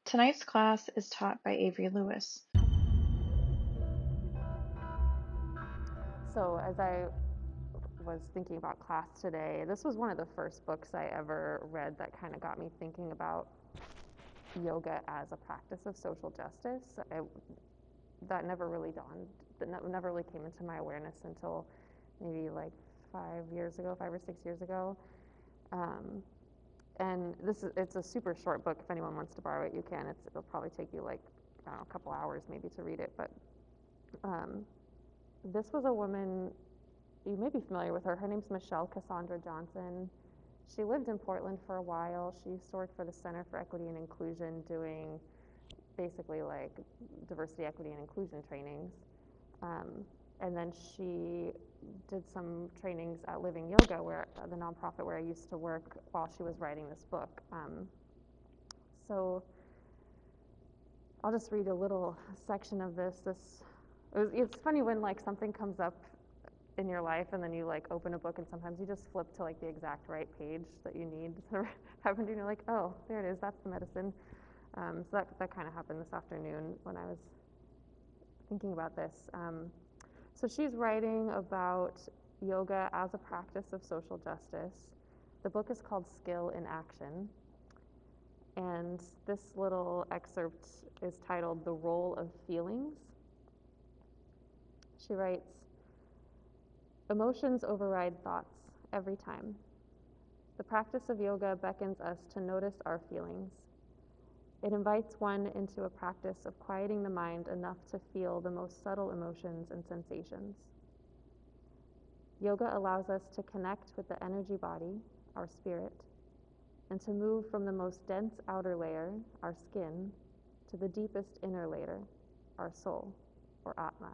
Tonight's class is taught by Avery Lewis. So as I was thinking about class today, this was one of the first books I ever read that kind of got me thinking about yoga as a practice of social justice. That never really dawned, never really came into my awareness until maybe like 5 or 6 years ago. And it's a super short book. If anyone wants to borrow it, you can. It'll probably take you like, I don't know, a couple hours maybe to read it. But this was a woman, you may be familiar with her. Her name's Michelle Cassandra Johnson. She lived in Portland for a while. She used to work for the Center for Equity and Inclusion doing basically like diversity, equity, and inclusion trainings. And then she did some trainings at Living Yoga, where the nonprofit where I used to work, while she was writing this book. So I'll just read a little section of this. It's funny when like something comes up in your life and then you like open a book and sometimes you just flip to like the exact right page that you need to happen to, and you're like, oh, there it is, that's the medicine. So that kind of happened this afternoon when I was thinking about this. So she's writing about yoga as a practice of social justice. The book is called Skill in Action. And this little excerpt is titled The Role of Feelings. She writes, emotions override thoughts every time. The practice of yoga beckons us to notice our feelings. It invites one into a practice of quieting the mind enough to feel the most subtle emotions and sensations. Yoga allows us to connect with the energy body, our spirit, and to move from the most dense outer layer, our skin, to the deepest inner layer, our soul, or Atma.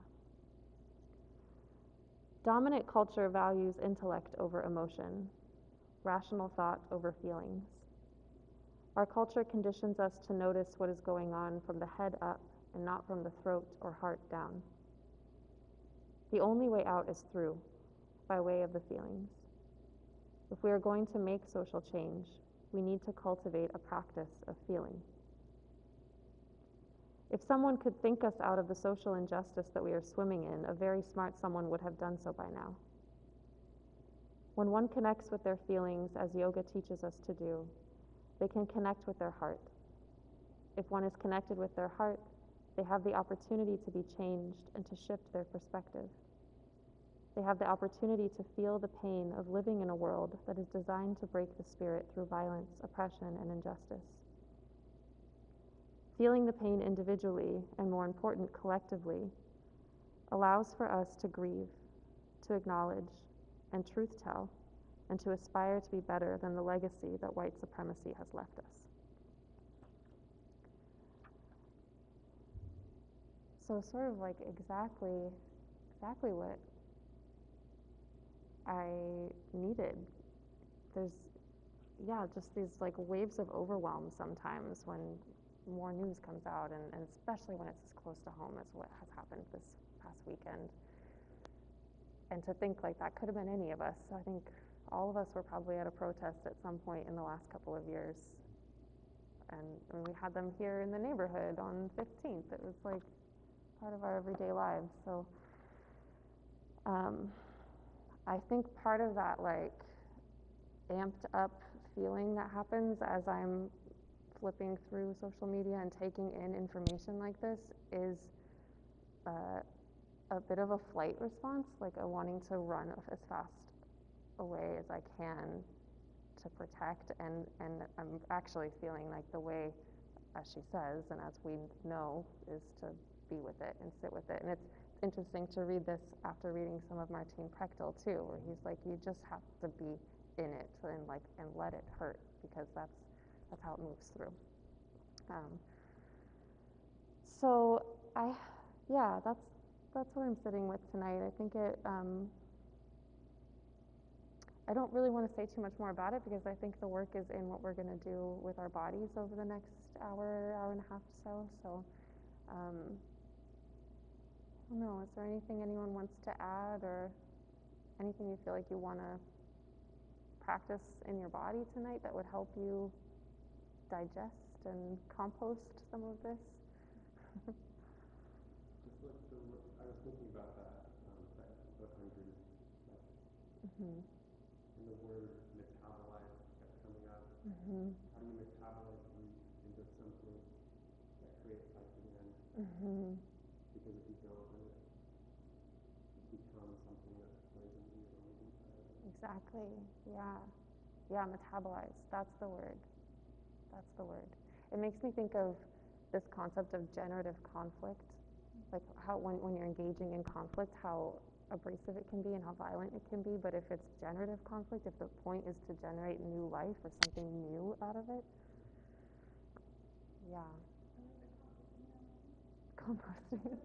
Dominant culture values intellect over emotion, rational thought over feelings. Our culture conditions us to notice what is going on from the head up and not from the throat or heart down. The only way out is through, by way of the feelings. If we are going to make social change, we need to cultivate a practice of feeling. If someone could think us out of the social injustice that we are swimming in, a very smart someone would have done so by now. When one connects with their feelings, as yoga teaches us to do, they can connect with their heart. If one is connected with their heart, they have the opportunity to be changed and to shift their perspective. They have the opportunity to feel the pain of living in a world that is designed to break the spirit through violence, oppression, and injustice. Feeling the pain individually, and more important, collectively, allows for us to grieve, to acknowledge, and truth tell, and to aspire to be better than the legacy that white supremacy has left us. So sort of like exactly what I needed. There's, just these like waves of overwhelm sometimes when more news comes out, and especially when it's as close to home as what has happened this past weekend. And to think like that could have been any of us. I think all of us were probably at a protest at some point in the last couple of years. And we had them here in the neighborhood on 15th. It was like part of our everyday lives. So I think part of that like amped up feeling that happens as I'm flipping through social media and taking in information like this is a bit of a flight response, like a wanting to run as fast away as I can to protect, and I'm actually feeling like the way, as she says, and as we know, is to be with it and sit with it. And it's interesting to read this after reading some of Martin Prechtel too, where he's like, you just have to be in it and let it hurt, because that's how it moves through. So that's what I'm sitting with tonight. I think I don't really want to say too much more about it, because I think the work is in what we're going to do with our bodies over the next hour and a half or so. So, I don't know, is there anything anyone wants to add, or anything you feel like you want to practice in your body tonight that would help you digest and compost some of this? Just like I was thinking about that, the hungry, like, Mm-hmm. and the word metabolize kept coming up. Mm-hmm. How do you metabolize grief into something that creates life again? Mm-hmm. Because if you don't, then it becomes something that poisons you or lives inside of you. Exactly. Yeah. Yeah, metabolize. That's the word. That's the word. It makes me think of this concept of generative conflict. Like how when you're engaging in conflict, how abrasive it can be and how violent it can be. But if it's generative conflict, if the point is to generate new life or something new out of it, yeah. Composting.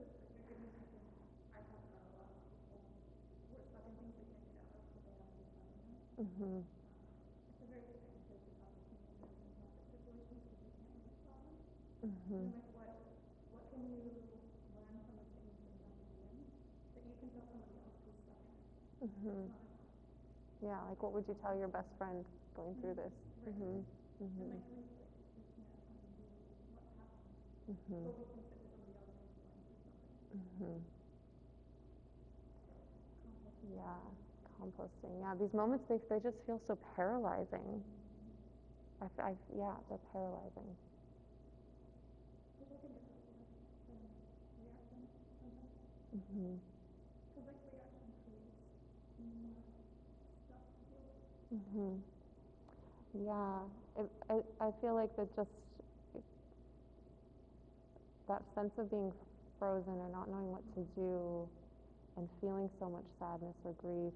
Mm-hmm. Mm-hmm. Mm-hmm. Yeah, like what would you tell your best friend going through this? Mm-hmm. Mm-hmm. Mm-hmm. Mm-hmm. Yeah, composting. Yeah, these moments, they just feel so paralyzing. Yeah, they're paralyzing. Mm-hmm. Mm-hmm. Yeah, I feel like that sense of being frozen or not knowing what to do and feeling so much sadness or grief,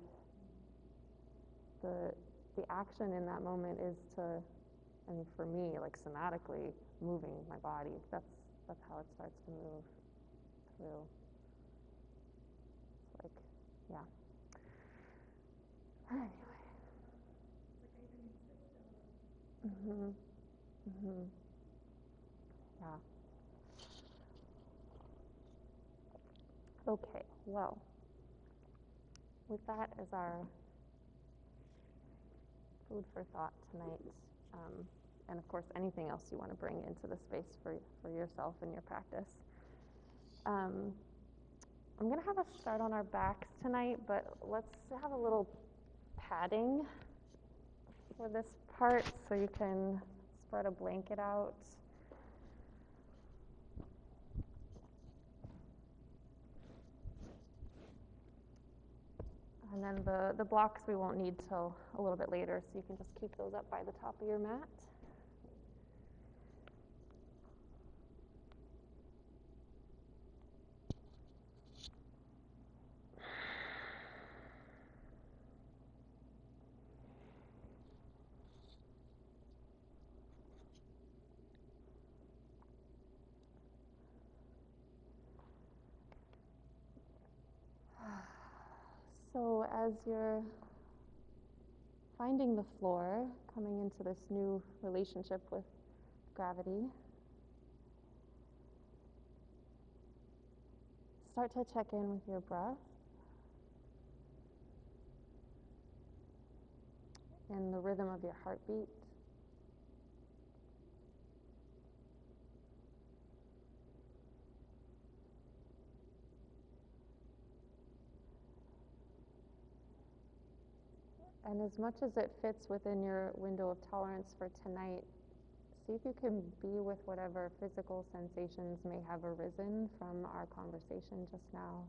the action in that moment is to, I mean, for me, like somatically moving my body. That's how it starts to move through. It's like, yeah. Anyway. Mhm. Mhm. Yeah. Okay. Well, with that as our food for thought tonight, and of course anything else you want to bring into the space for yourself and your practice. I'm going to have us start on our backs tonight, but let's have a little padding for this part so you can spread a blanket out. And then the blocks we won't need till a little bit later, so you can just keep those up by the top of your mat. So as you're finding the floor, coming into this new relationship with gravity, start to check in with your breath and the rhythm of your heartbeat. And as much as it fits within your window of tolerance for tonight, see if you can be with whatever physical sensations may have arisen from our conversation just now.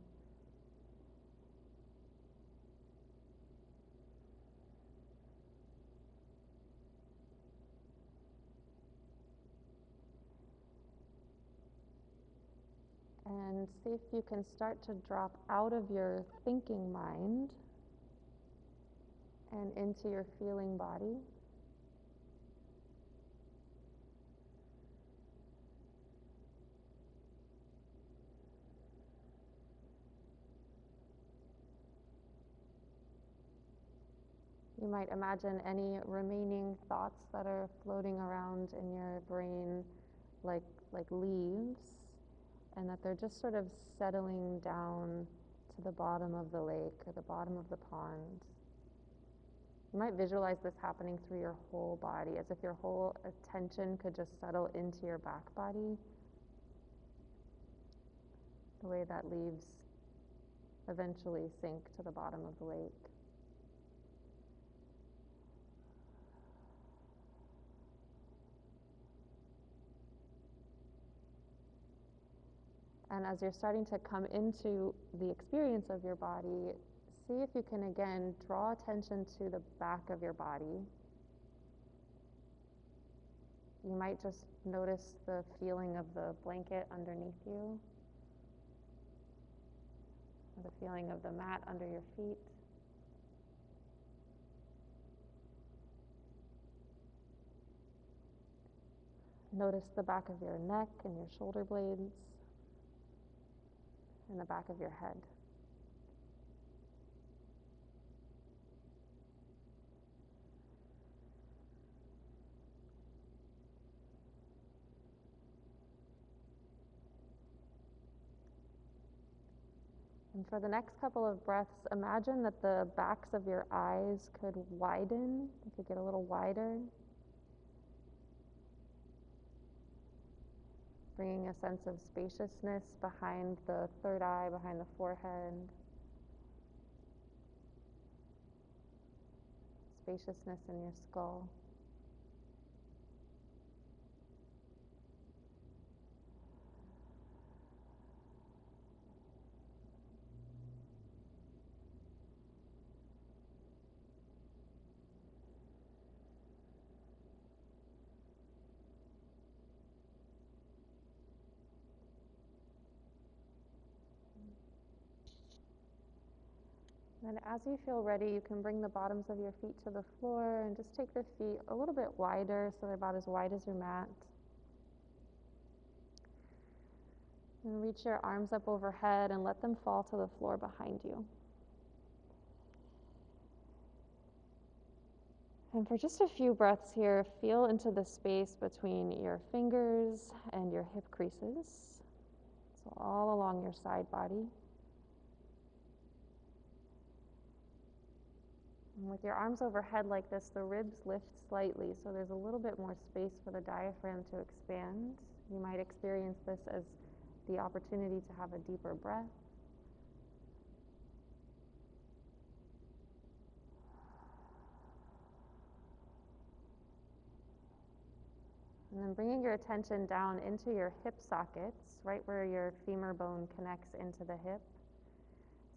And see if you can start to drop out of your thinking mind and into your feeling body. You might imagine any remaining thoughts that are floating around in your brain like leaves, and that they're just sort of settling down to the bottom of the lake or the bottom of the pond. You might visualize this happening through your whole body, as if your whole attention could just settle into your back body. The way that leaves eventually sink to the bottom of the lake. And as you're starting to come into the experience of your body, see if you can again draw attention to the back of your body. You might just notice the feeling of the blanket underneath you, or the feeling of the mat under your feet. Notice the back of your neck and your shoulder blades, and the back of your head. And for the next couple of breaths, imagine that the backs of your eyes could widen, they could get a little wider, bringing a sense of spaciousness behind the third eye, behind the forehead, spaciousness in your skull. And as you feel ready, you can bring the bottoms of your feet to the floor and just take the feet a little bit wider, so they're about as wide as your mat. And reach your arms up overhead and let them fall to the floor behind you. And for just a few breaths here, feel into the space between your fingers and your hip creases. So all along your side body. And with your arms overhead like this, the ribs lift slightly, so there's a little bit more space for the diaphragm to expand. You might experience this as the opportunity to have a deeper breath. And then bringing your attention down into your hip sockets, right where your femur bone connects into the hip.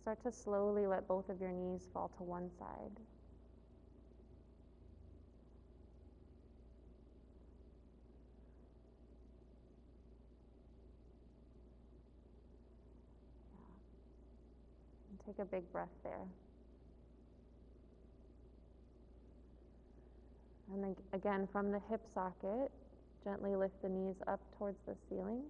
Start to slowly let both of your knees fall to one side. And take a big breath there. And then again, from the hip socket, gently lift the knees up towards the ceiling.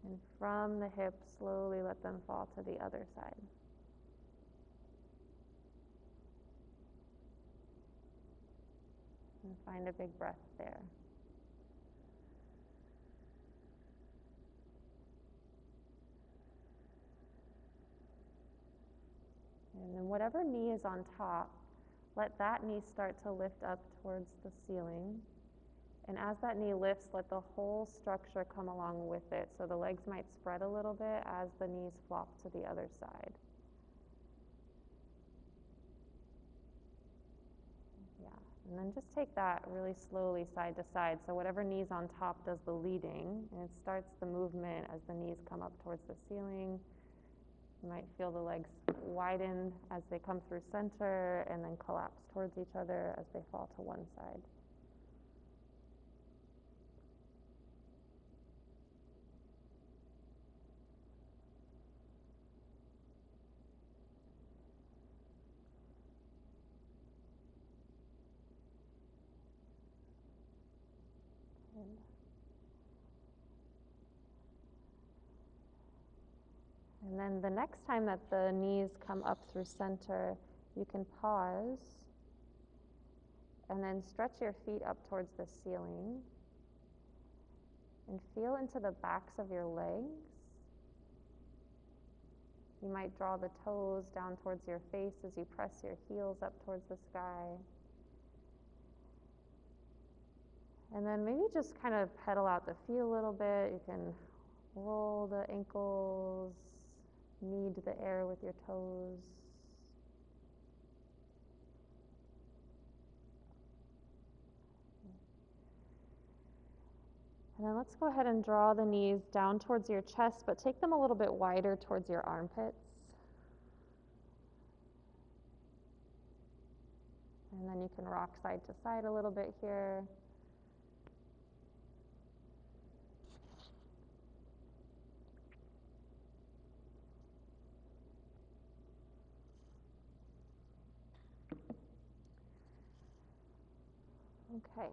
And from the hip, slowly let them fall to the other side. And find a big breath there. And then whatever knee is on top, let that knee start to lift up towards the ceiling. And as that knee lifts, let the whole structure come along with it. So the legs might spread a little bit as the knees flop to the other side. Yeah, and then just take that really slowly side to side. So whatever knee's on top does the leading, and it starts the movement as the knees come up towards the ceiling. You might feel the legs widen as they come through center and then collapse towards each other as they fall to one side. And then the next time that the knees come up through center, you can pause and then stretch your feet up towards the ceiling and feel into the backs of your legs. You might draw the toes down towards your face as you press your heels up towards the sky. And then maybe just kind of pedal out the feet a little bit. You can roll the ankles, knead the air with your toes. And then let's go ahead and draw the knees down towards your chest, but take them a little bit wider towards your armpits. And then you can rock side to side a little bit here. Okay.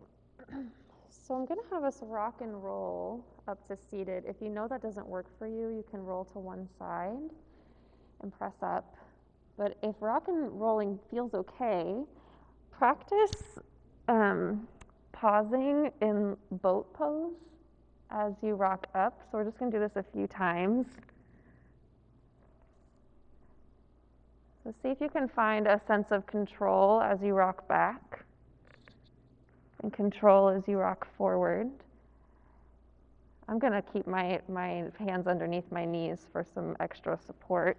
So I'm going to have us rock and roll up to seated. If you know that doesn't work for you, you can roll to one side and press up. But if rock and rolling feels okay, practice pausing in boat pose as you rock up. So we're just going to do this a few times. So see if you can find a sense of control as you rock back and control as you rock forward. I'm going to keep my hands underneath my knees for some extra support.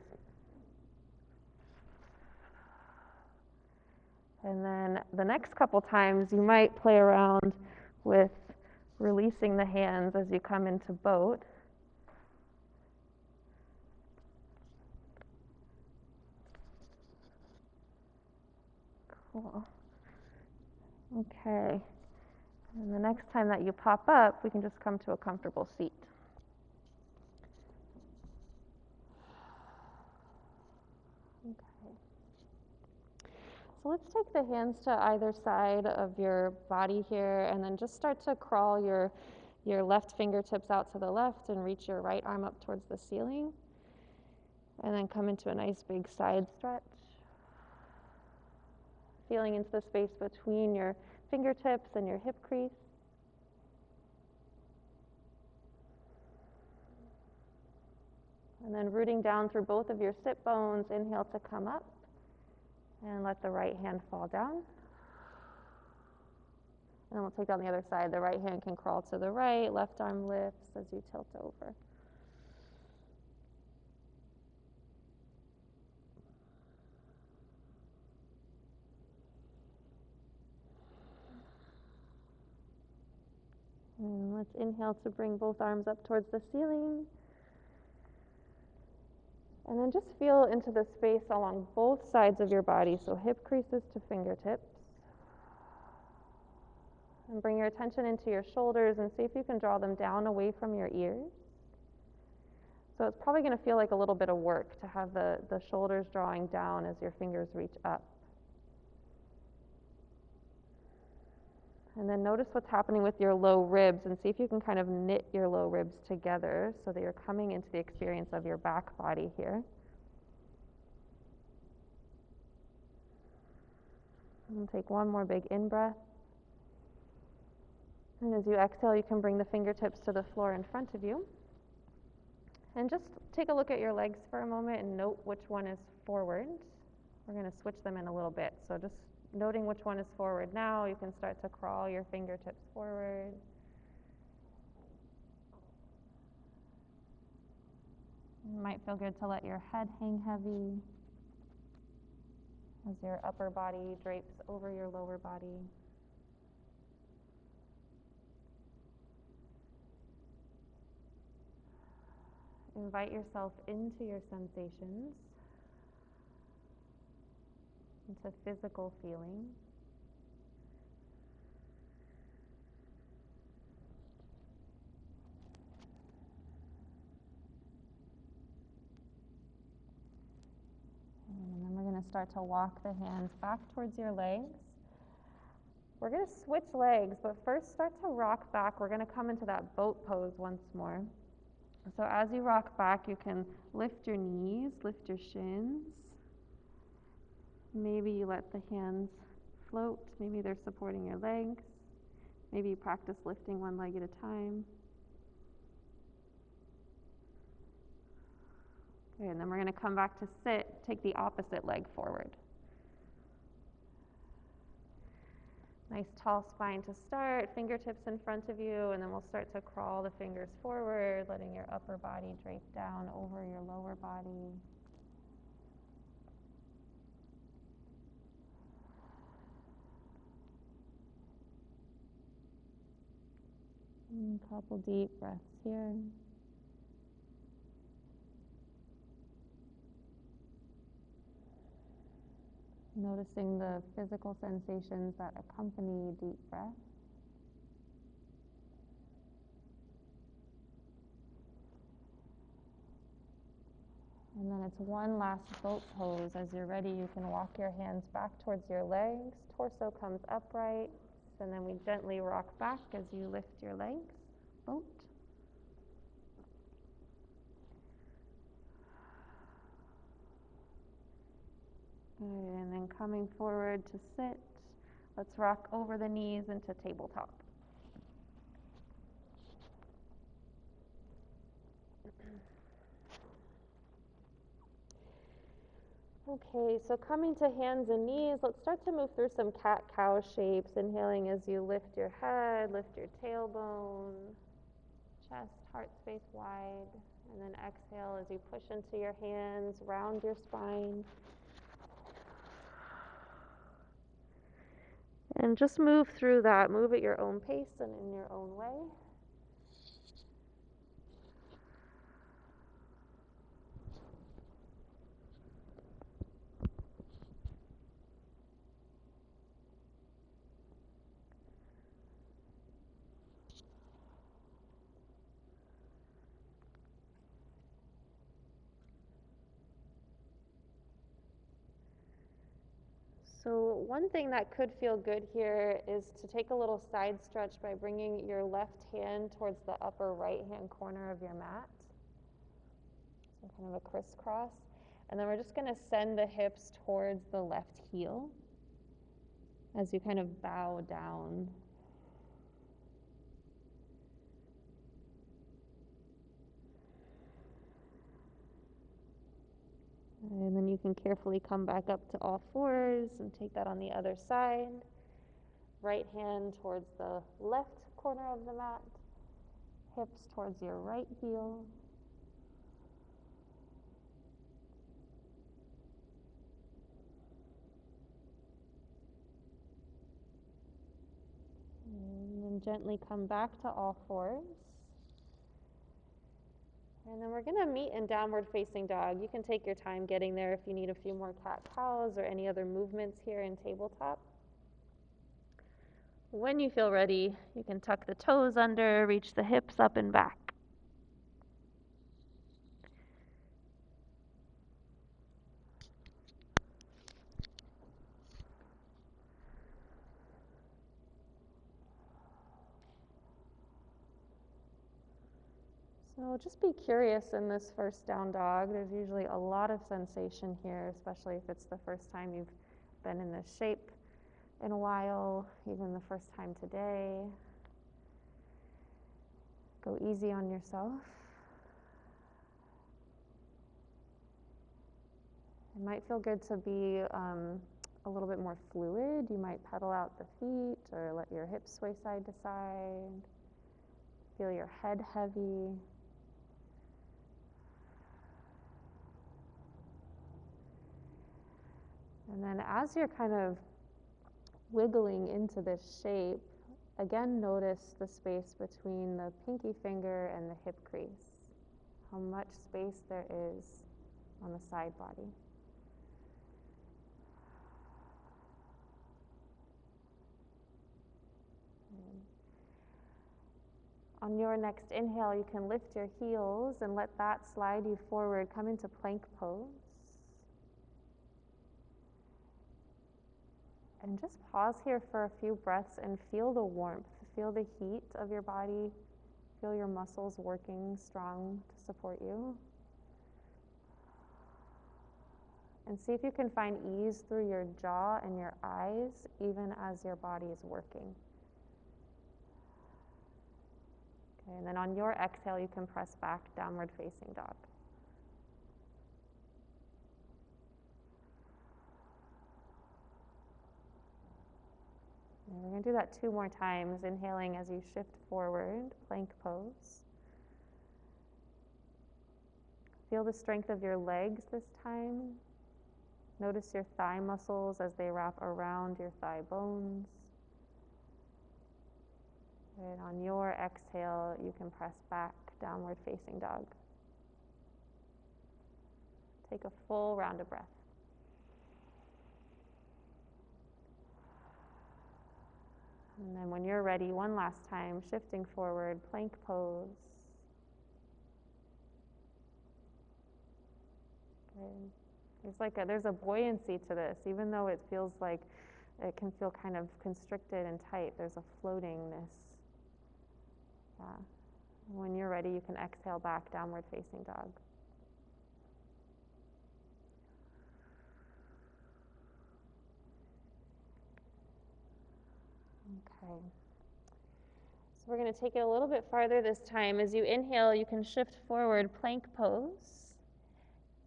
And then the next couple times you might play around with releasing the hands as you come into boat. Cool. Okay. And the next time that you pop up, we can just come to a comfortable seat. Okay. So let's take the hands to either side of your body here, and then just start to crawl your left fingertips out to the left and reach your right arm up towards the ceiling. And then come into a nice big side stretch. Feeling into the space between your fingertips and your hip crease. And then rooting down through both of your sit bones, inhale to come up. And let the right hand fall down. And we'll take it on the other side. The right hand can crawl to the right, left arm lifts as you tilt over. And let's inhale to bring both arms up towards the ceiling. And then just feel into the space along both sides of your body, so hip creases to fingertips. And bring your attention into your shoulders and see if you can draw them down away from your ears. So it's probably going to feel like a little bit of work to have the shoulders drawing down as your fingers reach up. And then notice what's happening with your low ribs and see if you can kind of knit your low ribs together so that you're coming into the experience of your back body here. And take one more big in-breath. And as you exhale, you can bring the fingertips to the floor in front of you. And just take a look at your legs for a moment and note which one is forward. We're going to switch them in a little bit. So just noting which one is forward now, you can start to crawl your fingertips forward. It might feel good to let your head hang heavy as your upper body drapes over your lower body. Invite yourself into your sensations, into physical feeling. And then we're going to start to walk the hands back towards your legs. We're going to switch legs, but first start to rock back. We're going to come into that boat pose once more. So as you rock back, you can lift your knees, lift your shins. Maybe you let the hands float. Maybe they're supporting your legs. Maybe you practice lifting one leg at a time. Okay, and then we're going to come back to sit, take the opposite leg forward. Nice tall spine to start, fingertips in front of you, and then we'll start to crawl the fingers forward, letting your upper body drape down over your lower body. And a couple deep breaths here. Noticing the physical sensations that accompany deep breath. And then it's one last boat pose. As you're ready, you can walk your hands back towards your legs. Torso comes upright. And then we gently rock back as you lift your legs. Boat. And then coming forward to sit. Let's rock over the knees into tabletop. Okay, so coming to hands and knees, let's start to move through some cat-cow shapes. Inhaling as you lift your head, lift your tailbone, chest, heart space wide. And then exhale as you push into your hands, round your spine. And just move through that. Move at your own pace and in your own way. So one thing that could feel good here is to take a little side stretch by bringing your left hand towards the upper right-hand corner of your mat. So kind of a crisscross. And then we're just going to send the hips towards the left heel as you kind of bow down. And then you can carefully come back up to all fours and take that on the other side. Right hand towards the left corner of the mat. Hips towards your right heel. And then gently come back to all fours. And then we're going to meet in downward facing dog. You can take your time getting there if you need a few more cat-cows or any other movements here in tabletop. When you feel ready, you can tuck the toes under, reach the hips up and back. So just be curious in this first down dog. There's usually a lot of sensation here, especially if it's the first time you've been in this shape in a while, even the first time today. Go easy on yourself. It might feel good to be a little bit more fluid. You might pedal out the feet or let your hips sway side to side. Feel your head heavy. And then as you're kind of wiggling into this shape, again notice the space between the pinky finger and the hip crease. How much space there is on the side body. On your next inhale, you can lift your heels and let that slide you forward. Come into plank pose. And just pause here for a few breaths and feel the warmth, feel the heat of your body, feel your muscles working strong to support you. And see if you can find ease through your jaw and your eyes, even as your body is working. Okay, and then on your exhale, you can press back, downward facing dog. We're going to do that 2 more times, inhaling as you shift forward, plank pose. Feel the strength of your legs this time. Notice your thigh muscles as they wrap around your thigh bones. And on your exhale, you can press back, downward facing dog. Take a full round of breath. And then when you're ready, one last time, shifting forward, plank pose. Good. There's a buoyancy to this, even though it feels like it can feel kind of constricted and tight. There's a floatingness. Yeah. When you're ready, you can exhale back, downward facing dog. Okay. So we're going to take it a little bit farther this time. As you inhale, you can shift forward, plank pose.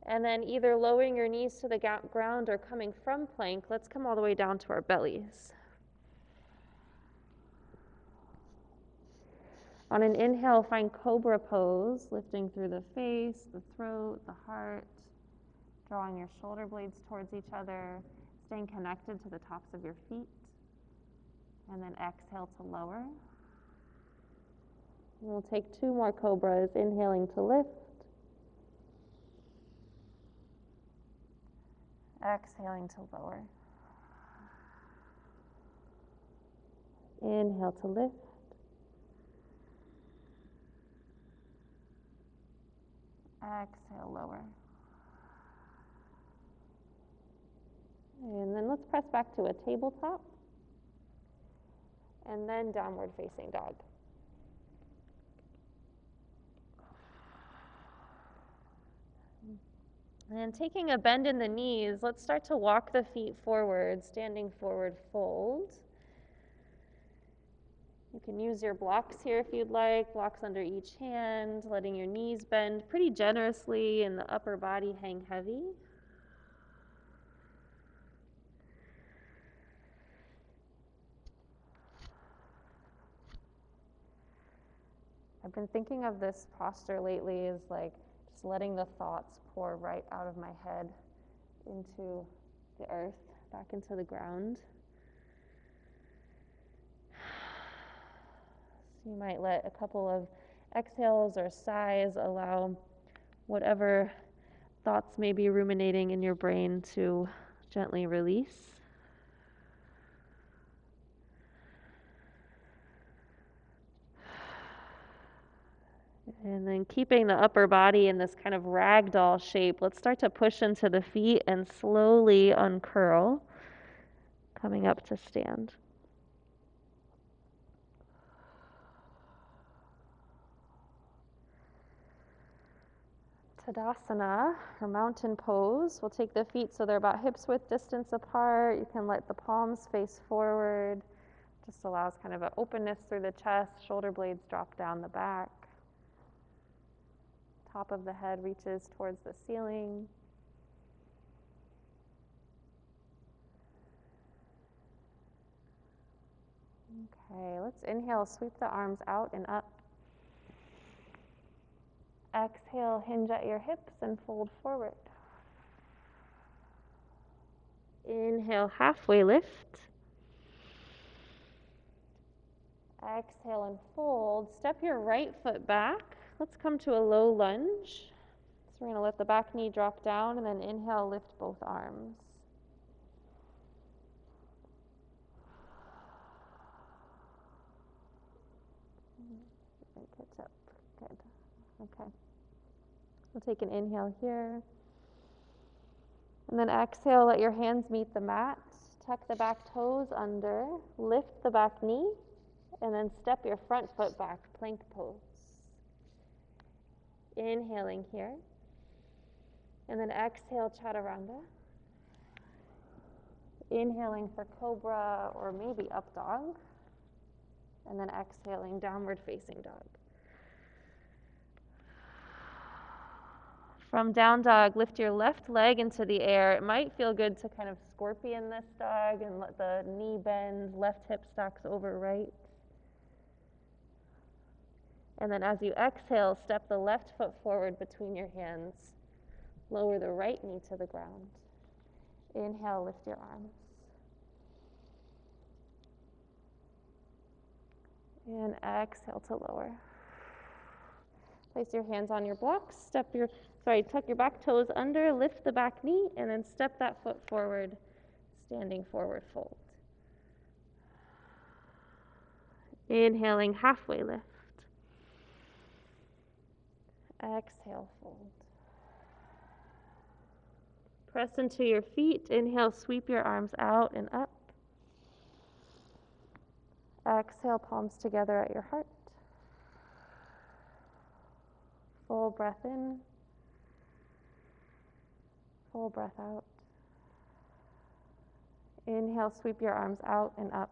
And then either lowering your knees to the ground or coming from plank, let's come all the way down to our bellies. On an inhale, find Cobra Pose, lifting through the face, the throat, the heart, drawing your shoulder blades towards each other, staying connected to the tops of your feet. And then exhale to lower. We'll take 2 more Cobras, inhaling to lift. Exhaling to lower. Inhale to lift. Exhale, lower. And then let's press back to a tabletop. And then downward facing dog. And taking a bend in the knees, let's start to walk the feet forward, standing forward fold. You can use your blocks here if you'd like, blocks under each hand, letting your knees bend pretty generously and the upper body hang heavy. I've been thinking of this posture lately as like just letting the thoughts pour right out of my head into the earth, back into the ground. So you might let a couple of exhales or sighs allow whatever thoughts may be ruminating in your brain to gently release. And then keeping the upper body in this kind of ragdoll shape, let's start to push into the feet and slowly uncurl, coming up to stand. Tadasana, or mountain pose. We'll take the feet so they're about hips width distance apart. You can let the palms face forward. Just allows kind of an openness through the chest. Shoulder blades drop down the back. Top of the head reaches towards the ceiling. Okay, let's inhale, sweep the arms out and up. Exhale, hinge at your hips and fold forward. Inhale, halfway lift. Exhale and fold. Step your right foot back. Let's come to a low lunge. So we're going to let the back knee drop down and then inhale, lift both arms. Catch up. Good. Okay. We'll take an inhale here. And then exhale, let your hands meet the mat. Tuck the back toes under. Lift the back knee. And then step your front foot back, plank pose. Inhaling here. And then exhale, chaturanga. Inhaling for cobra or maybe up dog. And then exhaling, downward facing dog. From down dog, lift your left leg into the air. It might feel good to kind of scorpion this dog and let the knee bends, left hip stacks over right. And then as you exhale, step the left foot forward between your hands. Lower the right knee to the ground. Inhale, lift your arms. And exhale to lower. Place your hands on your blocks. Tuck your back toes under, lift the back knee, and then step that foot forward, standing forward fold. Inhaling, halfway lift. Exhale, fold. Press into your feet. Inhale, sweep your arms out and up. Exhale, palms together at your heart. Full breath in. Full breath out. Inhale, sweep your arms out and up.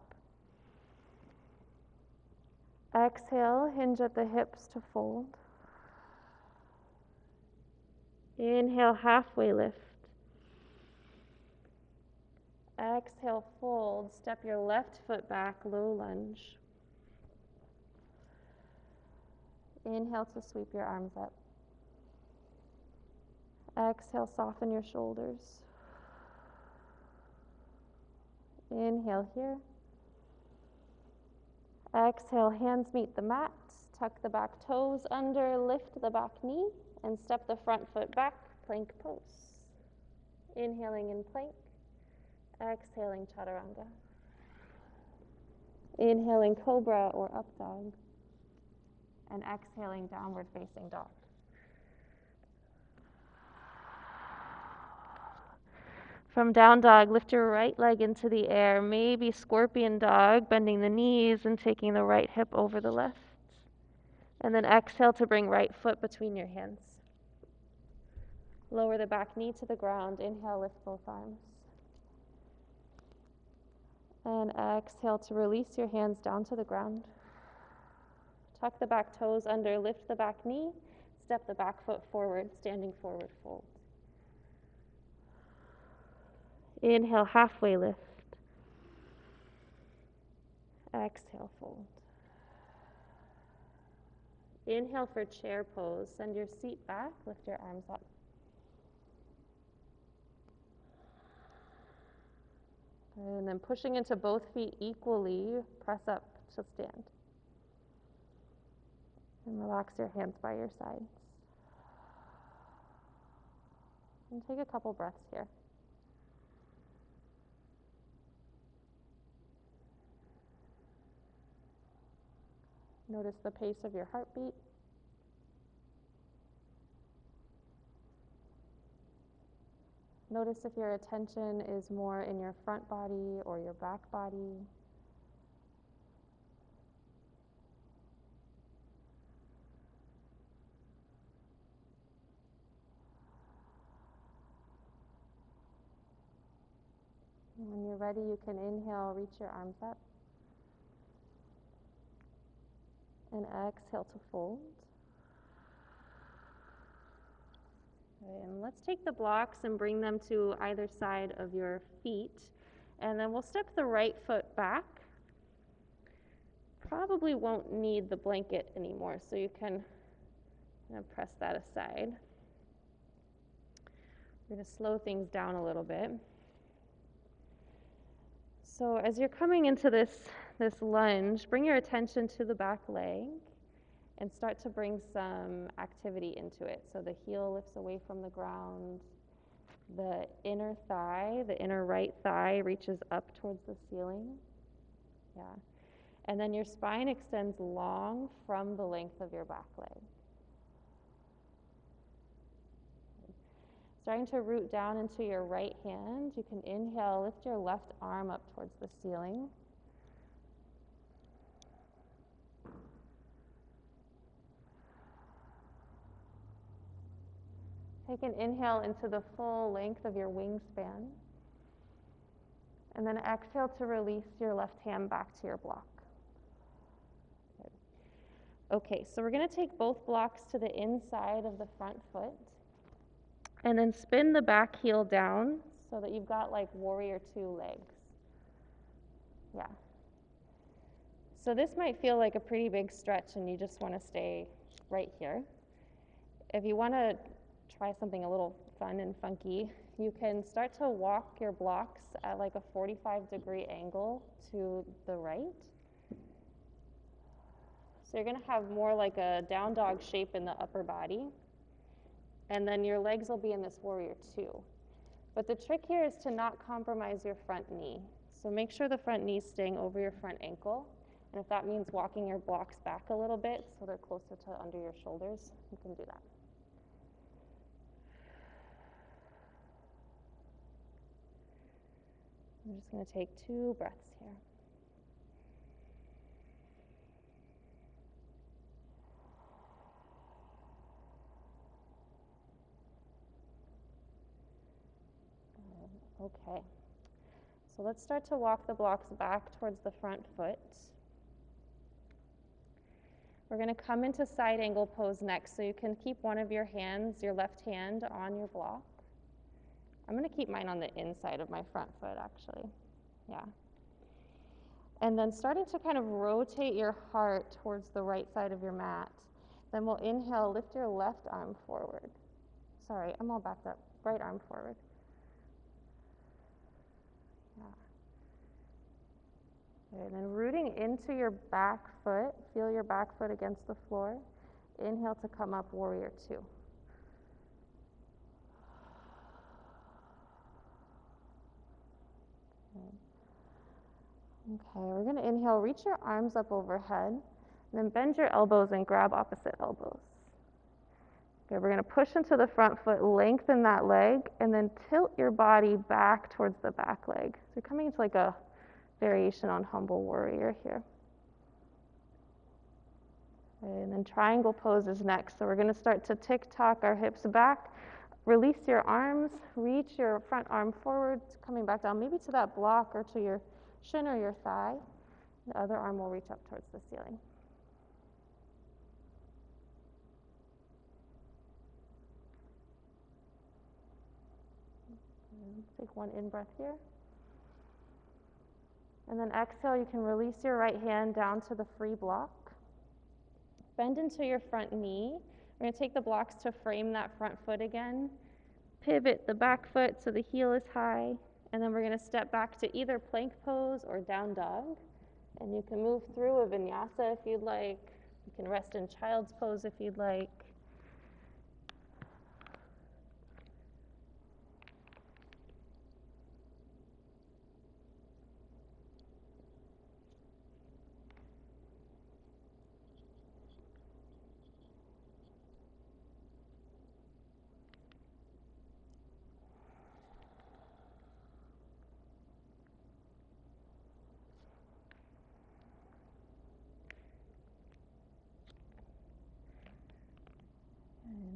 Exhale, hinge at the hips to fold. Inhale, halfway lift. Exhale, fold. Step your left foot back, low lunge. Inhale to sweep your arms up. Exhale, soften your shoulders. Inhale here. Exhale, hands meet the mat. Tuck the back toes under, lift the back knee, and step the front foot back, plank pose. Inhaling in plank. Exhaling chaturanga. Inhaling cobra or up dog. And exhaling downward facing dog. From down dog, lift your right leg into the air, maybe scorpion dog, bending the knees and taking the right hip over the left. And then exhale to bring right foot between your hands. Lower the back knee to the ground. Inhale, lift both arms. And exhale to release your hands down to the ground. Tuck the back toes under, lift the back knee, step the back foot forward, standing forward fold. Inhale, halfway lift. Exhale, fold. Inhale for chair pose. Send your seat back, lift your arms up. And then pushing into both feet equally, press up to stand. And relax your hands by your sides. And take a couple breaths here. Notice the pace of your heartbeat. Notice if your attention is more in your front body or your back body. And when you're ready, you can inhale, reach your arms up. And exhale to fold. Okay, and let's take the blocks and bring them to either side of your feet. And then we'll step the right foot back. Probably won't need the blanket anymore, so you can press that aside. We're going to slow things down a little bit. So as you're coming into this lunge, bring your attention to the back leg and start to bring some activity into it. So the heel lifts away from the ground. The inner thigh, the inner right thigh reaches up towards the ceiling. Yeah. And then your spine extends long from the length of your back leg. Starting to root down into your right hand, you can inhale, lift your left arm up towards the ceiling. Take an inhale into the full length of your wingspan. And then exhale to release your left hand back to your block. Good. Okay, so we're going to take both blocks to the inside of the front foot. And then spin the back heel down so that you've got like warrior 2 legs. Yeah. So this might feel like a pretty big stretch and you just want to stay right here. If you want to try something a little fun and funky, you can start to walk your blocks at like a 45-degree angle to the right. So you're going to have more like a down dog shape in the upper body. And then your legs will be in this warrior 2. But the trick here is to not compromise your front knee. So make sure the front knee is staying over your front ankle. And if that means walking your blocks back a little bit so they're closer to under your shoulders, you can do that. I'm just going to take 2 breaths here. Okay. So let's start to walk the blocks back towards the front foot. We're going to come into side angle pose next, so you can keep one of your hands, your left hand, on your block. I'm going to keep mine on the inside of my front foot, actually. Yeah. And then starting to kind of rotate your heart towards the right side of your mat. Then we'll inhale, lift your left arm forward. Sorry, I'm all backed up. Right arm forward. Yeah. Okay, and then rooting into your back foot, feel your back foot against the floor. Inhale to come up, warrior 2. Okay, we're going to inhale, reach your arms up overhead, and then bend your elbows and grab opposite elbows. Okay, we're going to push into the front foot, lengthen that leg, and then tilt your body back towards the back leg. So you're coming into like a variation on humble warrior here. Okay, and then triangle pose is next. So we're going to start to tick-tock our hips back. Release your arms, reach your front arm forward, coming back down, maybe to that block or to your shin or your thigh. The other arm will reach up towards the ceiling. Take one in-breath here. And then exhale, you can release your right hand down to the free block. Bend into your front knee. We're going to take the blocks to frame that front foot again. Pivot the back foot so the heel is high. And then we're going to step back to either plank pose or down dog. And you can move through a vinyasa if you'd like. You can rest in child's pose if you'd like.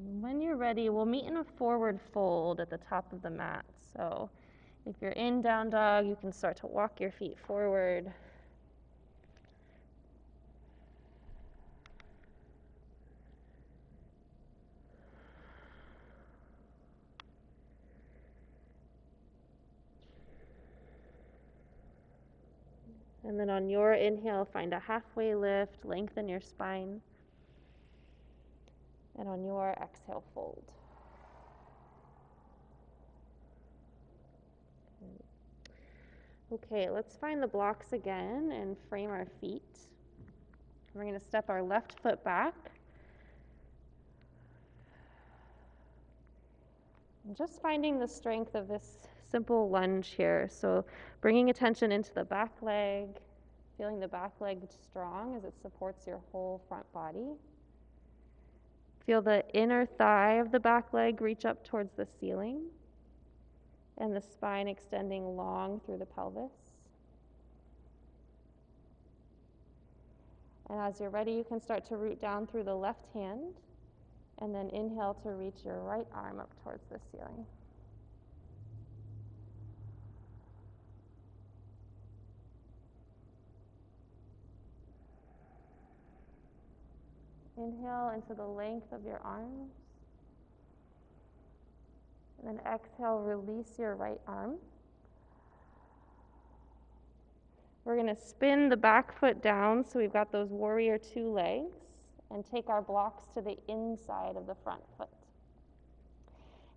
And when you're ready, we'll meet in a forward fold at the top of the mat. So if you're in down dog, you can start to walk your feet forward. And then on your inhale, find a halfway lift, lengthen your spine. And on your exhale, fold. Okay, let's find the blocks again and frame our feet. We're going to step our left foot back. And just finding the strength of this simple lunge here. So bringing attention into the back leg, feeling the back leg strong as it supports your whole front body. Feel the inner thigh of the back leg reach up towards the ceiling and the spine extending long through the pelvis. And as you're ready, you can start to root down through the left hand and then inhale to reach your right arm up towards the ceiling. Inhale into the length of your arms. And then exhale, release your right arm. We're going to spin the back foot down so we've got those warrior two legs, and take our blocks to the inside of the front foot.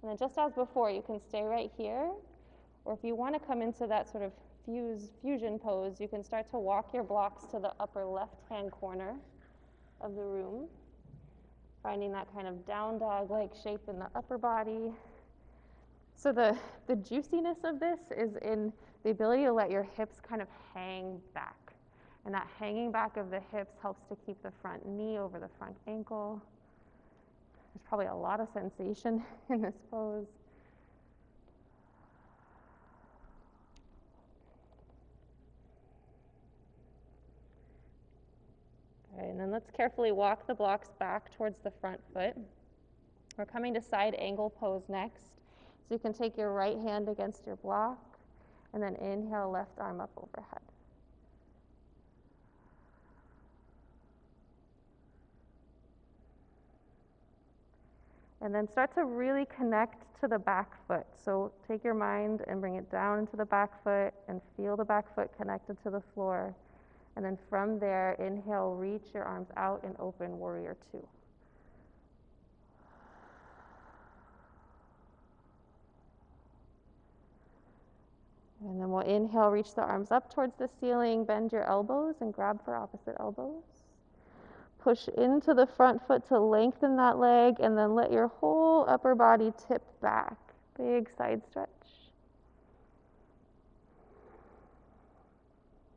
And then just as before, you can stay right here, or if you want to come into that sort of fusion pose, you can start to walk your blocks to the upper left-hand corner of the room, finding that kind of down dog-like shape in the upper body. So the juiciness of this is in the ability to let your hips kind of hang back. And that hanging back of the hips helps to keep the front knee over the front ankle. There's probably a lot of sensation in this pose. Okay, and then let's carefully walk the blocks back towards the front foot. We're coming to side angle pose next. So you can take your right hand against your block, and then inhale, left arm up overhead. And then start to really connect to the back foot. So take your mind and bring it down into the back foot and feel the back foot connected to the floor. And then from there, inhale, reach your arms out and open warrior two. And then we'll inhale, reach the arms up towards the ceiling, bend your elbows and grab for opposite elbows. Push into the front foot to lengthen that leg, and then let your whole upper body tip back. Big side stretch.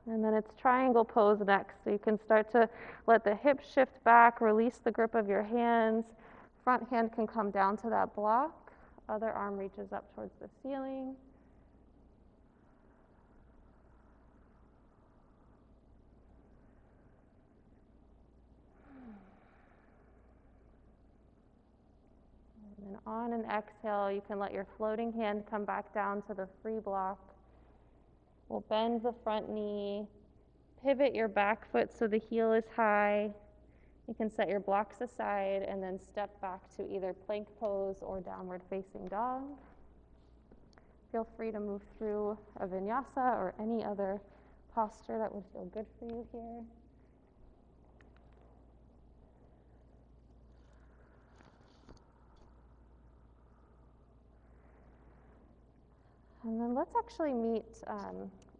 And then it's triangle pose next. So you can start to let the hips shift back, release the grip of your hands. Front hand can come down to that block. Other arm reaches up towards the ceiling. And then on an exhale, you can let your floating hand come back down to the free block. We'll bend the front knee, pivot your back foot so the heel is high. You can set your blocks aside and then step back to either plank pose or downward facing dog. Feel free to move through a vinyasa or any other posture that would feel good for you here. And then let's actually meet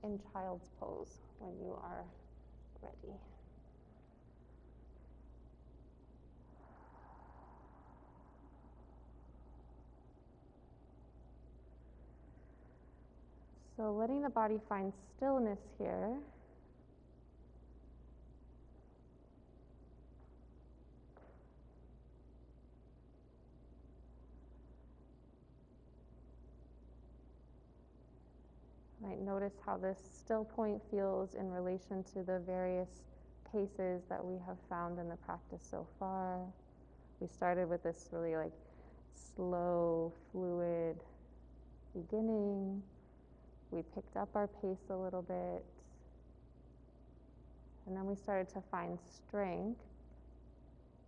in child's pose when you are ready. So letting the body find stillness here. Right, notice how this still point feels in relation to the various paces that we have found in the practice so far. We started with this really like slow, fluid beginning. We picked up our pace a little bit. And then we started to find strength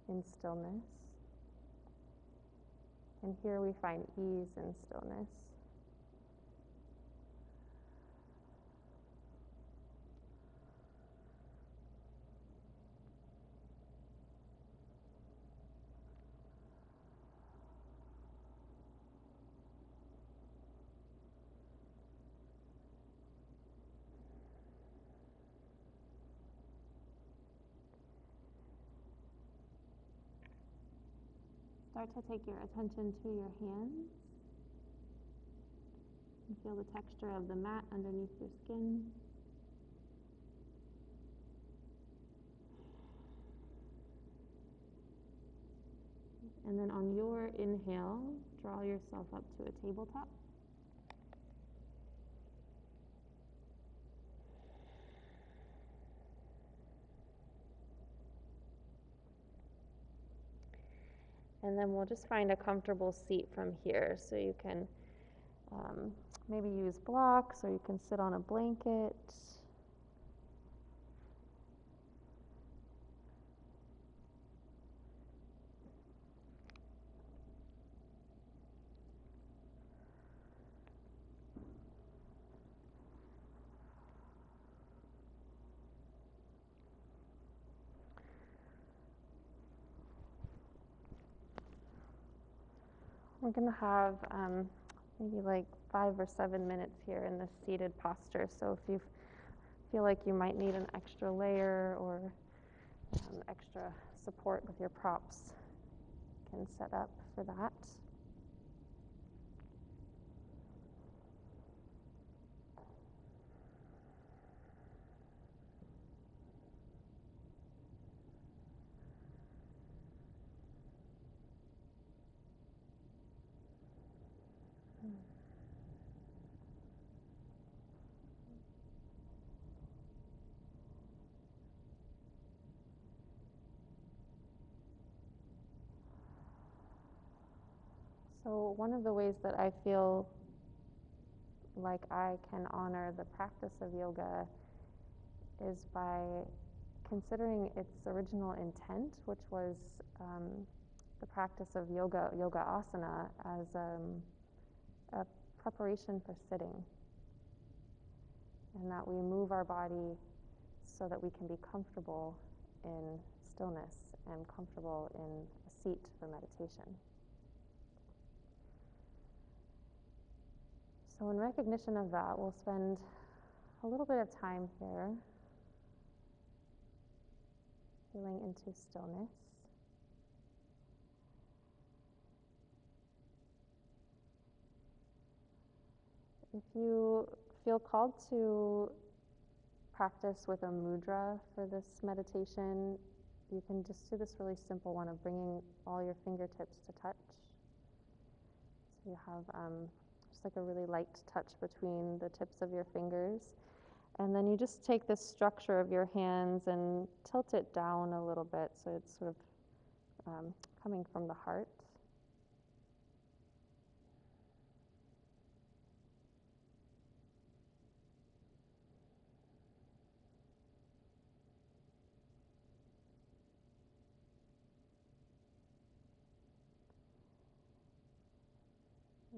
in stillness. And here we find ease in stillness. Start to take your attention to your hands. And feel the texture of the mat underneath your skin. And then on your inhale, draw yourself up to a tabletop. And then we'll just find a comfortable seat from here. So you can maybe use blocks, or you can sit on a blanket. We're going to have maybe like 5 or 7 minutes here in this seated posture. So if you feel like you might need an extra layer or extra support with your props, you can set up for that. So one of the ways that I feel like I can honor the practice of yoga is by considering its original intent, which was the practice of yoga asana, as a preparation for sitting, and that we move our body so that we can be comfortable in stillness and comfortable in a seat for meditation. So in recognition of that, we'll spend a little bit of time here feeling into stillness. If you feel called to practice with a mudra for this meditation, you can just do this really simple one of bringing all your fingertips to touch. So you have just like a really light touch between the tips of your fingers. And then you just take this structure of your hands and tilt it down a little bit so it's sort of coming from the heart.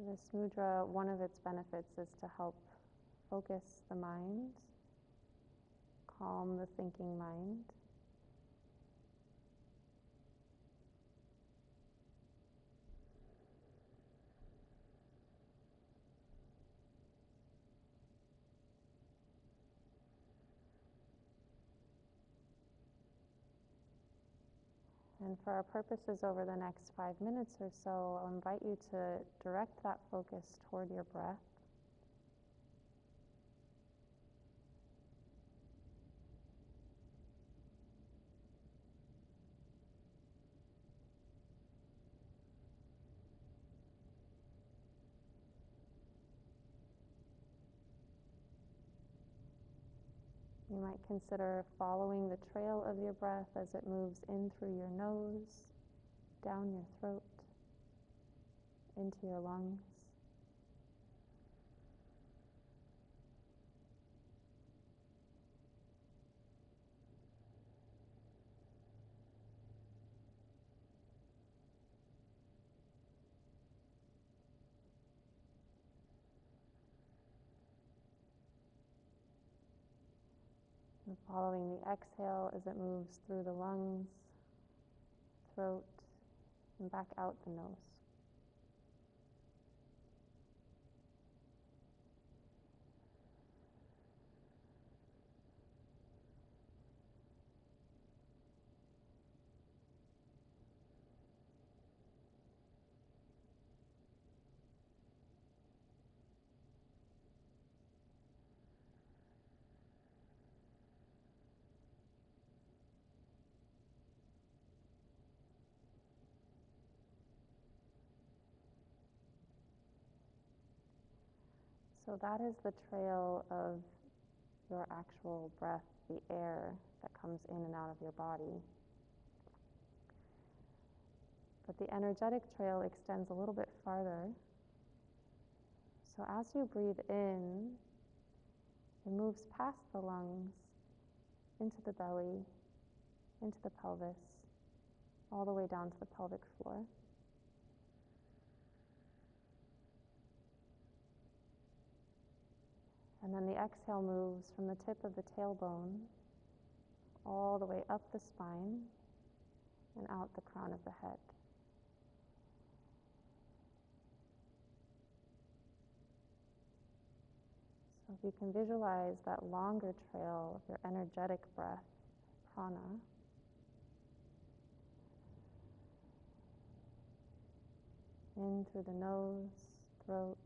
This mudra, one of its benefits is to help focus the mind, calm the thinking mind. And for our purposes over the next 5 minutes or so, I'll invite you to direct that focus toward your breath. You might consider following the trail of your breath as it moves in through your nose, down your throat, into your lungs. And following the exhale as it moves through the lungs, throat, and back out the nose. So that is the trail of your actual breath, the air that comes in and out of your body. But the energetic trail extends a little bit farther. So as you breathe in, it moves past the lungs, into the belly, into the pelvis, all the way down to the pelvic floor. And then the exhale moves from the tip of the tailbone all the way up the spine, and out the crown of the head. So if you can visualize that longer trail of your energetic breath, prana, in through the nose, throat,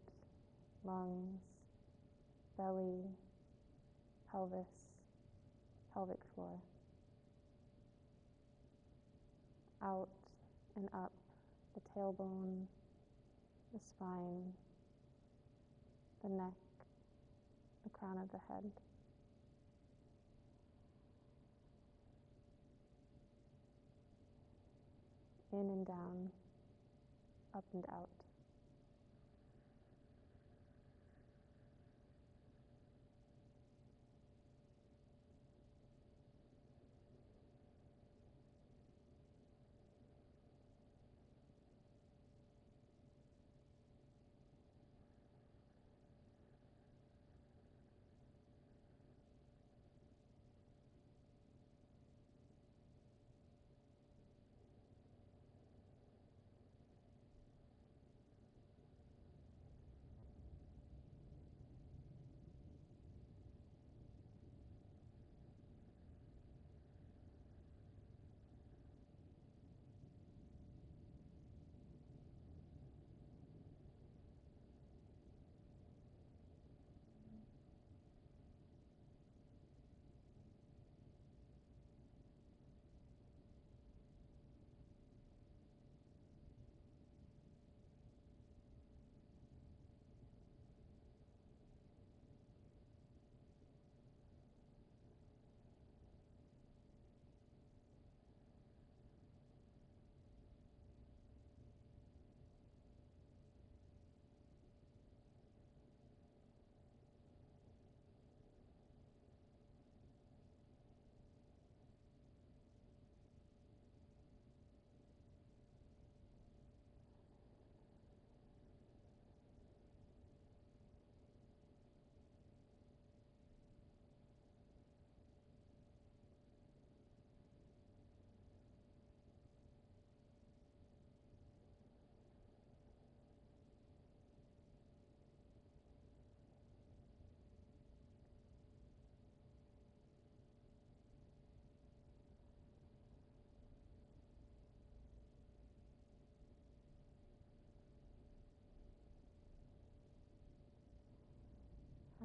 lungs, belly, pelvis, pelvic floor, out and up the tailbone, the spine, the neck, the crown of the head. In and down, up and out.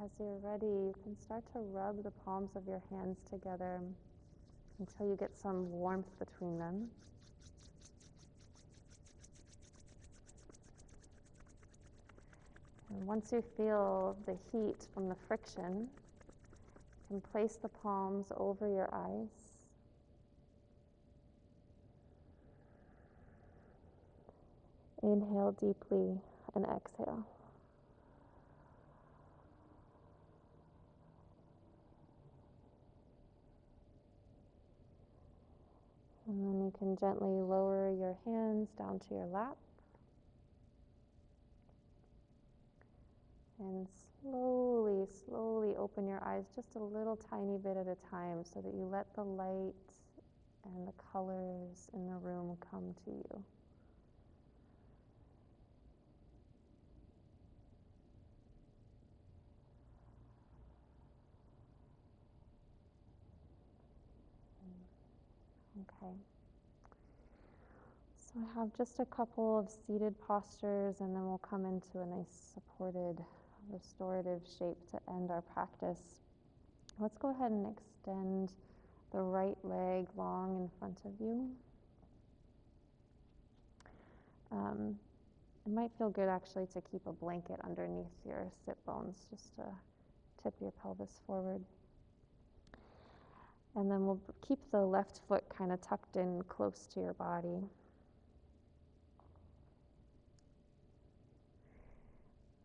As you're ready, you can start to rub the palms of your hands together until you get some warmth between them. And once you feel the heat from the friction, you can place the palms over your eyes. Inhale deeply and exhale. And then you can gently lower your hands down to your lap. And slowly, slowly open your eyes just a little tiny bit at a time so that you let the light and the colors in the room come to you. Okay. So I have just a couple of seated postures, and then we'll come into a nice supported, restorative shape to end our practice. Let's go ahead and extend the right leg long in front of you. It might feel good actually to keep a blanket underneath your sit bones just to tip your pelvis forward. And then we'll keep the left foot kind of tucked in close to your body.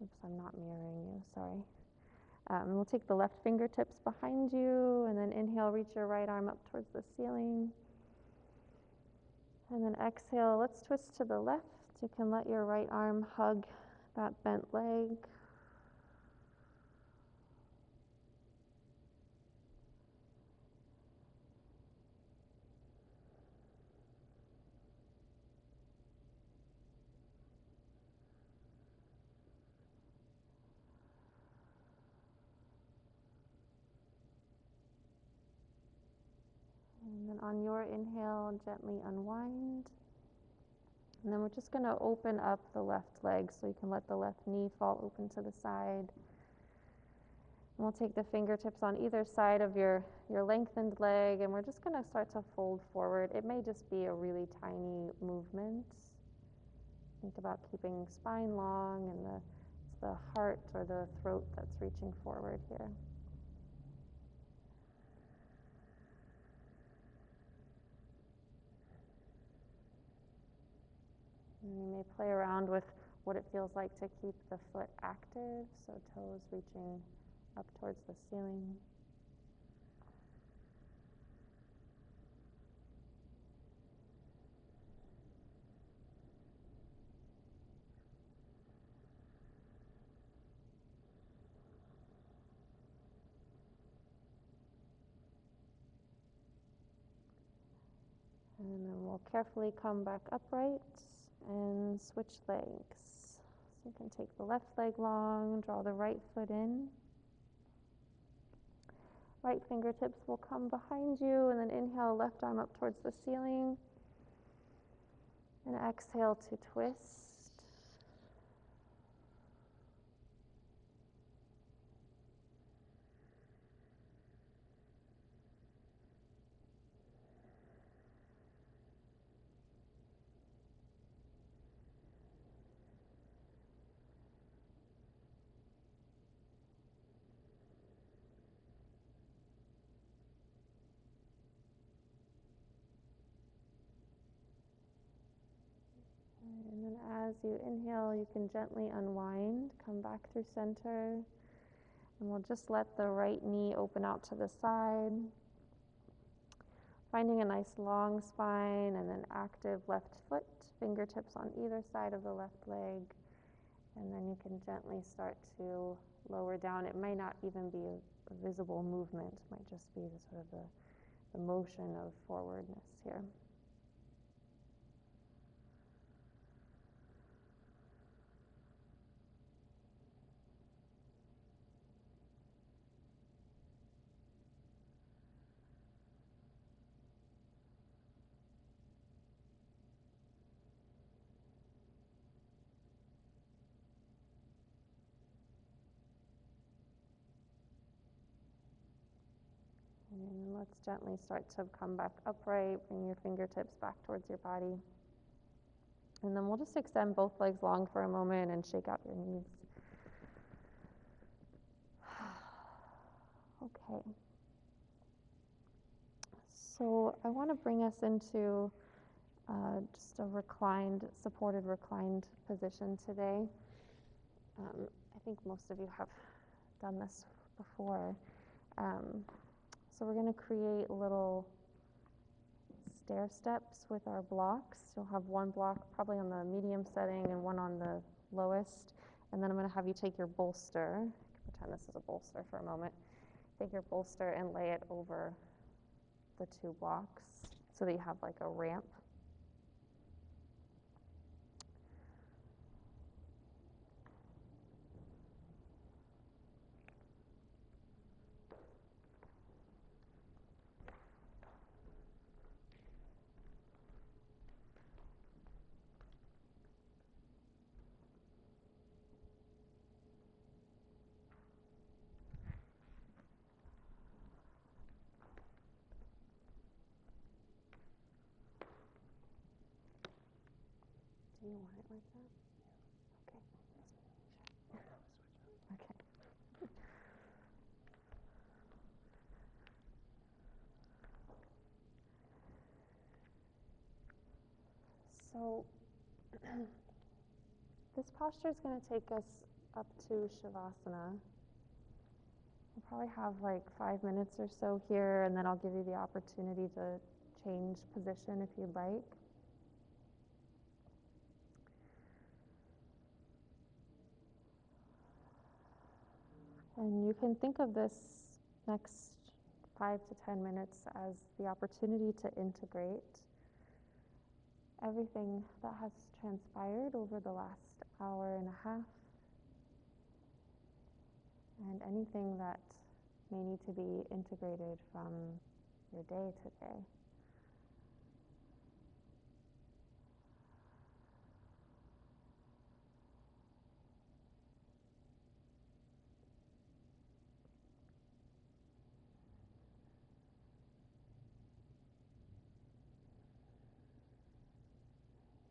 Oops, I'm not mirroring you, sorry. We'll take the left fingertips behind you, and then inhale, reach your right arm up towards the ceiling. And then exhale, let's twist to the left. You can let your right arm hug that bent leg. And on your inhale, gently unwind. And then we're just going to open up the left leg, so you can let the left knee fall open to the side. And we'll take the fingertips on either side of your lengthened leg, and we're just going to start to fold forward. It may just be a really tiny movement. Think about keeping spine long, and it's the heart or the throat that's reaching forward here. And you may play around with what it feels like to keep the foot active, so toes reaching up towards the ceiling. And then we'll carefully come back upright and switch legs. So you can take the left leg long, draw the right foot in. Right fingertips will come behind you, and then inhale, left arm up towards the ceiling. And exhale to twist. And then as you inhale, you can gently unwind, come back through center, and we'll just let the right knee open out to the side, finding a nice long spine and then active left foot, fingertips on either side of the left leg, and then you can gently start to lower down. It may not even be a visible movement, it might just be the sort of the motion of forwardness here. And let's gently start to come back upright, bring your fingertips back towards your body. And then we'll just extend both legs long for a moment and shake out your knees. Okay. So I want to bring us into just a supported reclined position today. I think most of you have done this before. So we're going to create little stair steps with our blocks. You'll have one block probably on the medium setting and one on the lowest. And then I'm going to have you take your bolster. Pretend this is a bolster for a moment. Take your bolster and lay it over the two blocks so that you have like a ramp. Do you want it like that? Okay. Okay. So this posture is going to take us up to Shavasana. We'll probably have like 5 minutes or so here, and then I'll give you the opportunity to change position if you'd like. And you can think of this next 5 to 10 minutes as the opportunity to integrate everything that has transpired over the last hour and a half, and anything that may need to be integrated from your day today.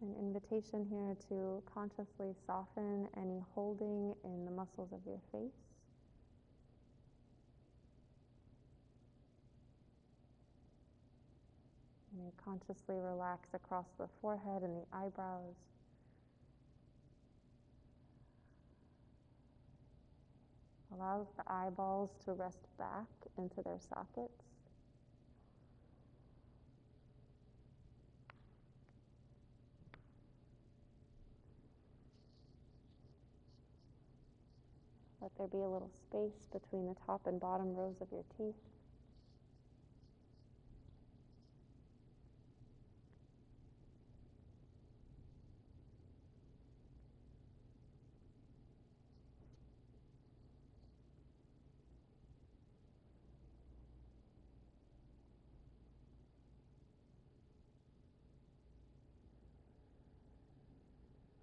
An invitation here to consciously soften any holding in the muscles of your face. And consciously relax across the forehead and the eyebrows. Allow the eyeballs to rest back into their sockets. Let there be a little space between the top and bottom rows of your teeth.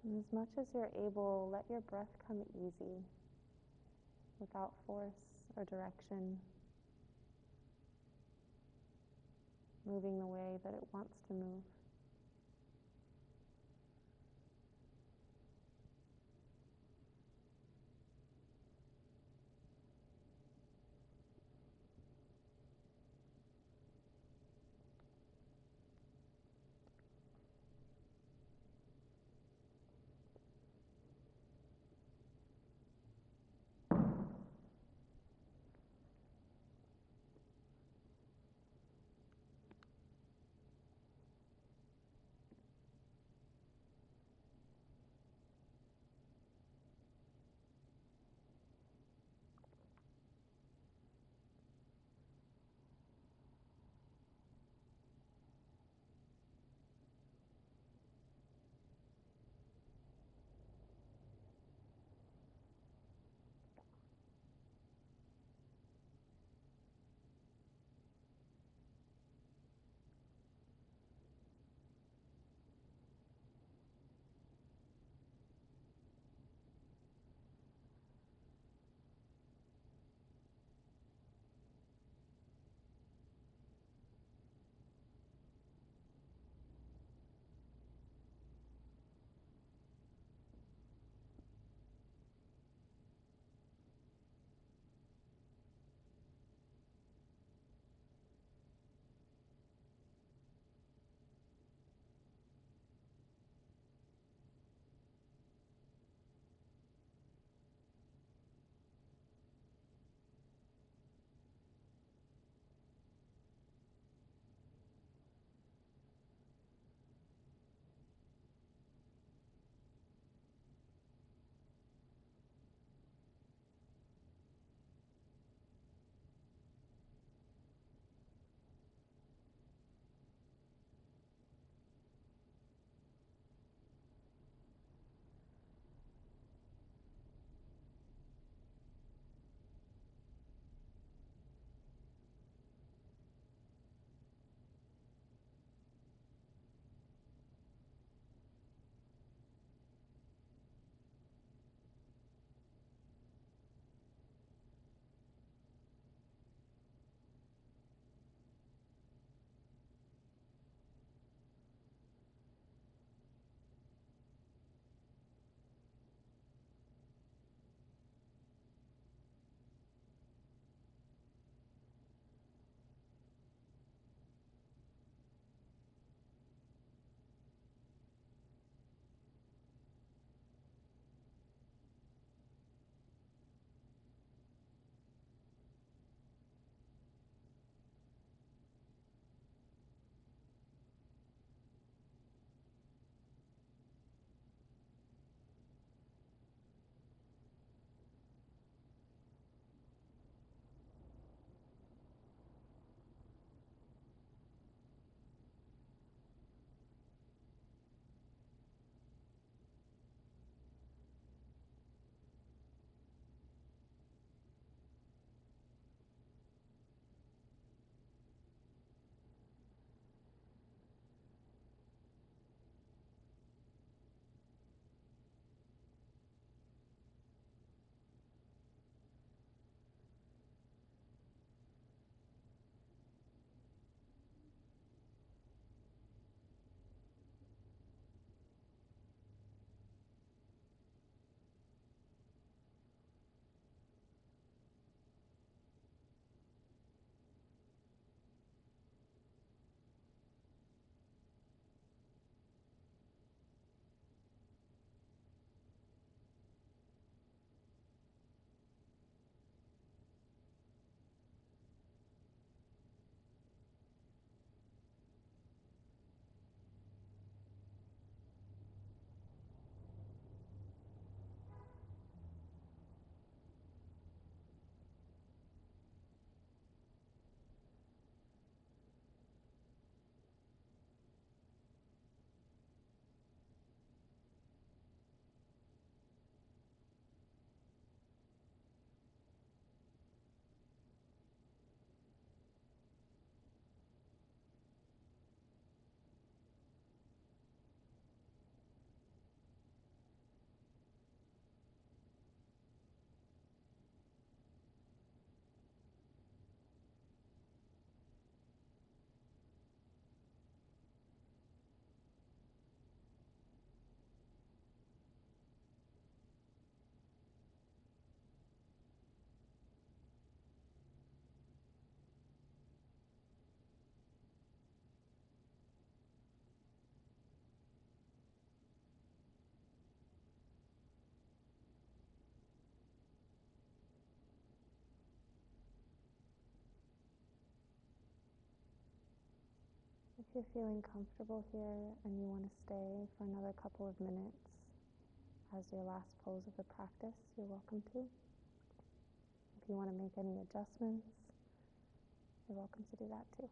And as much as you're able, let your breath come easy, without force or direction, moving the way that it wants to move. If you're feeling comfortable here and you want to stay for another couple of minutes as your last pose of the practice, you're welcome to. If you want to make any adjustments, you're welcome to do that too.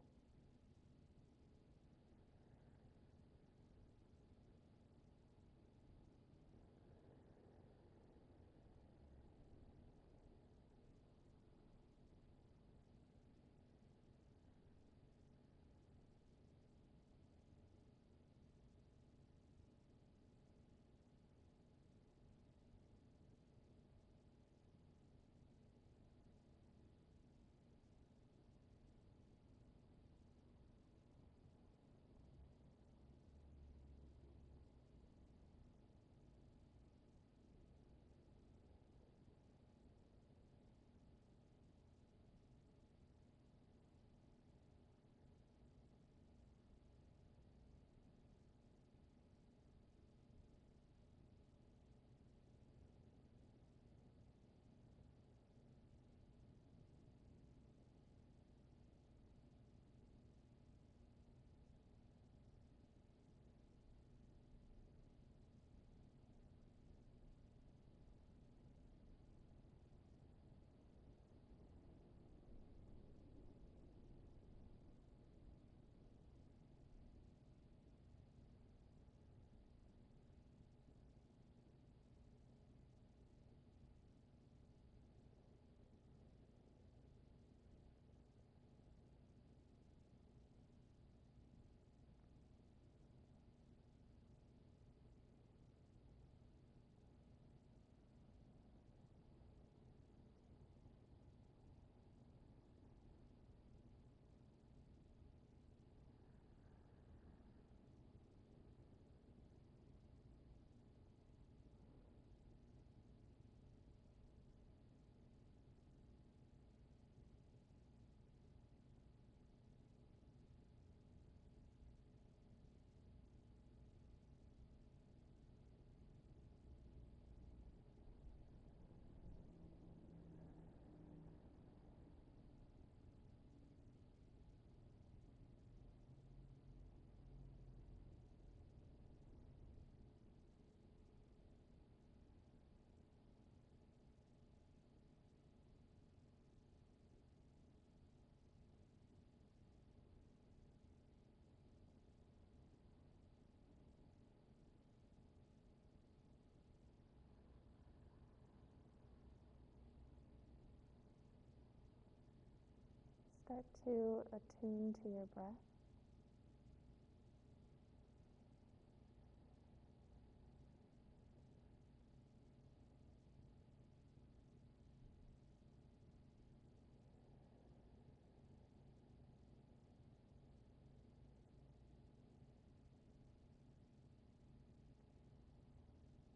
Start to attune to your breath.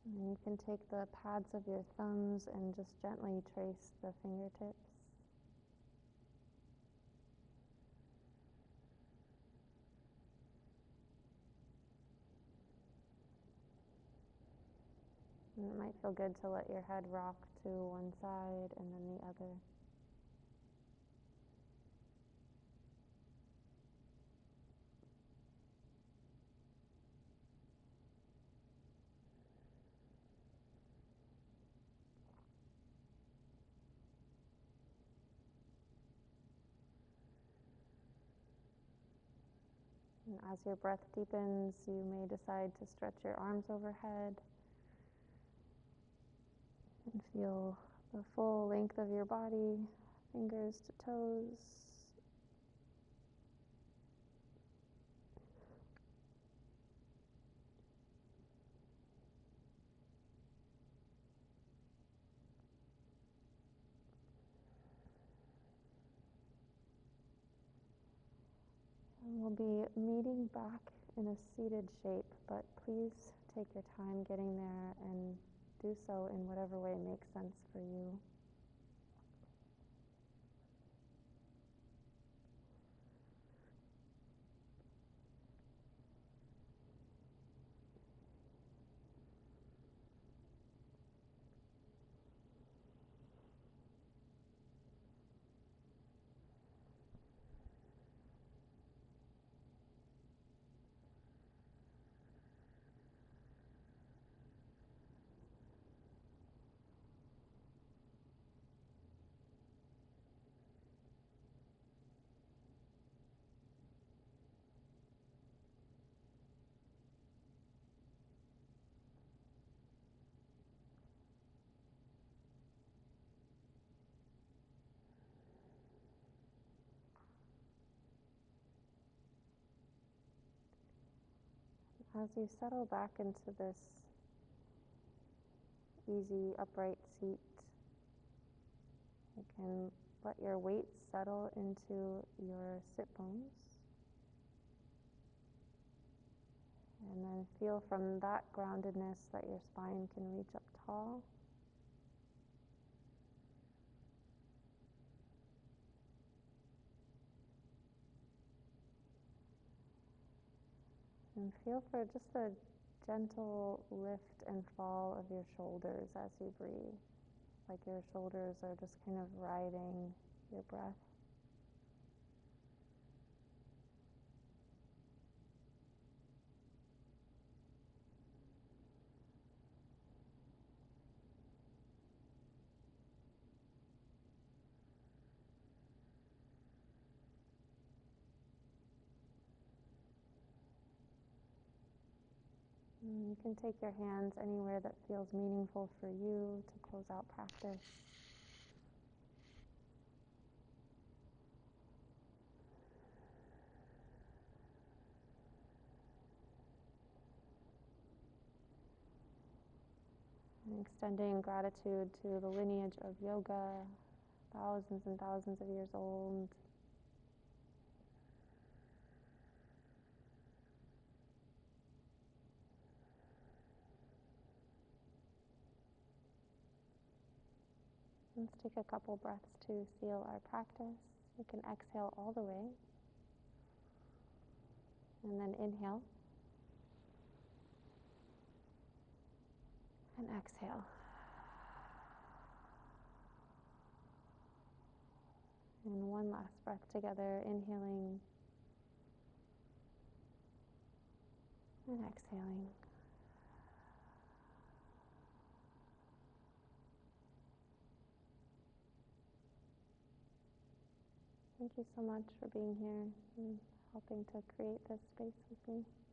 And you can take the pads of your thumbs and just gently trace the fingertips. And it might feel good to let your head rock to one side and then the other. And as your breath deepens, you may decide to stretch your arms overhead and feel the full length of your body, fingers to toes. And we'll be meeting back in a seated shape, but please take your time getting there and do so in whatever way makes sense for you. As you settle back into this easy upright seat, you can let your weight settle into your sit bones. And then feel from that groundedness that your spine can reach up tall. And feel for just a gentle lift and fall of your shoulders as you breathe. Like your shoulders are just kind of riding your breath. And you can take your hands anywhere that feels meaningful for you to close out practice. And extending gratitude to the lineage of yoga, thousands and thousands of years old. Let's take a couple breaths to seal our practice. You can exhale all the way. And then inhale. And exhale. And one last breath together, inhaling and exhaling. Thank you so much for being here and helping to create this space with me.